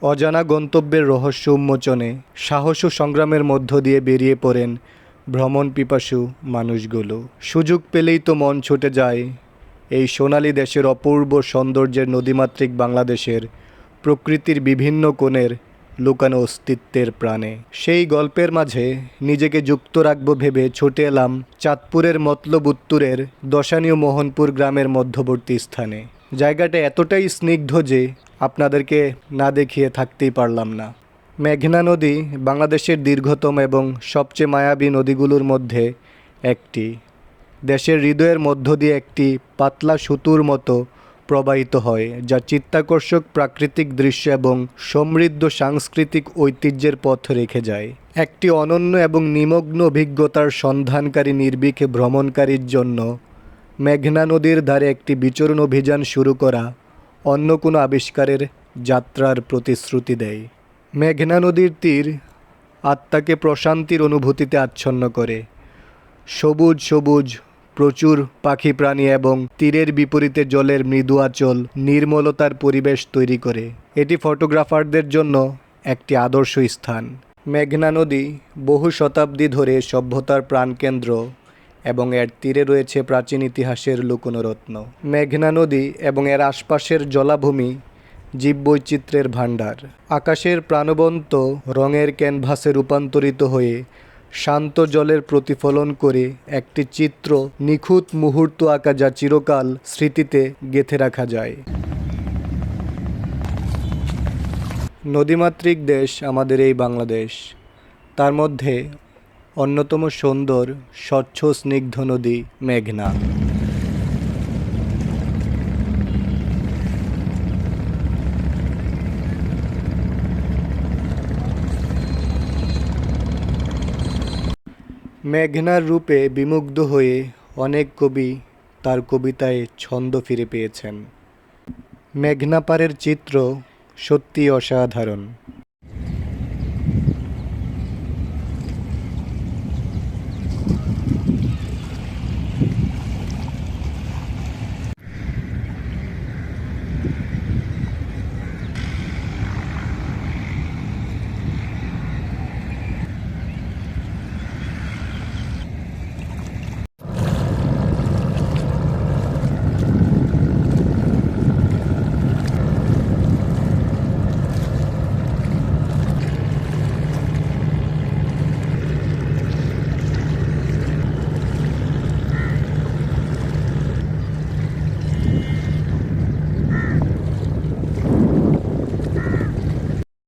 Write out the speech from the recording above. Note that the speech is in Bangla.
অজানা গন্তব্যের রহস্য উন্মোচনে সাহস ও সংগ্রামের মধ্য দিয়ে বেরিয়ে পড়েন ভ্রমণ পিপাসু মানুষগুলো। সুযোগ পেলেই তো মন ছুটে যায় এই সোনালী দেশের অপূর্ব সৌন্দর্যের নদীমাতৃক বাংলাদেশের প্রকৃতির বিভিন্ন কোণের লুকানো অস্তিত্বের প্রাণে। সেই গল্পের মাঝে নিজেকে যুক্ত রাখবো ভেবে ছুটে এলাম চাঁদপুরের মতলব উত্তরের দশানীয় মোহনপুর গ্রামের মধ্যবর্তী স্থানে। জায়গাটা এতটাই স্নিগ্ধ যে আপনাদেরকে না দেখিয়ে থাকতেই পারলাম না। মেঘনা নদী বাংলাদেশের দীর্ঘতম এবং সবচেয়ে মায়াবী নদীগুলোর মধ্যে একটি। দেশের হৃদয়ের মধ্য দিয়ে একটি পাতলা সুতুর মতো প্রবাহিত হয়, যা চিত্তাকর্ষক প্রাকৃতিক দৃশ্য এবং সমৃদ্ধ সাংস্কৃতিক ঐতিহ্যের পথ রেখে যায়। একটি অনন্য এবং নিমগ্ন অভিজ্ঞতার সন্ধানকারী নির্ভীক ভ্রমণকারীর জন্য মেঘনা নদীর ধারে একটি বিচরণ অভিযান শুরু করা অন্য কোনো আবিষ্কারের যাত্রার প্রতিশ্রুতি দেয়। মেঘনা নদীর তীর আত্মাকে প্রশান্তির অনুভূতিতে আচ্ছন্ন করে। সবুজ সবুজ প্রচুর পাখি প্রাণী এবং তীরের বিপরীতে জলের মৃদু আঁচল নির্মলতার পরিবেশ তৈরি করে। এটি ফটোগ্রাফারদের জন্য একটি আদর্শ স্থান। মেঘনা নদী বহু শতাব্দী ধরে সভ্যতার প্রাণকেন্দ্র এবং এর তীরে রয়েছে প্রাচীন ইতিহাসের লুকোনো রত্ন। মেঘনা নদী এবং এর আশপাশের জলাভূমি জীববৈচিত্র্যের ভাণ্ডার। আকাশের প্রাণবন্ত রঙের ক্যানভাসে রূপান্তরিত হয়ে শান্ত জলের প্রতিফলন করে একটি চিত্র নিখুঁত মুহূর্ত আঁকা, যা চিরকাল স্মৃতিতে গেঁথে রাখা যায়। নদীমাতৃক দেশ আমাদের এই বাংলাদেশ, তার মধ্যে অন্যতম সুন্দর স্বচ্ছ স্নিগ্ধ নদী মেঘনা। মেঘনার রূপে বিমুগ্ধ হয়ে অনেক কবি তার কবিতায় ছন্দ ফিরে পেয়েছেন। মেঘনা পাড়ের চিত্র সত্যি অসাধারণ।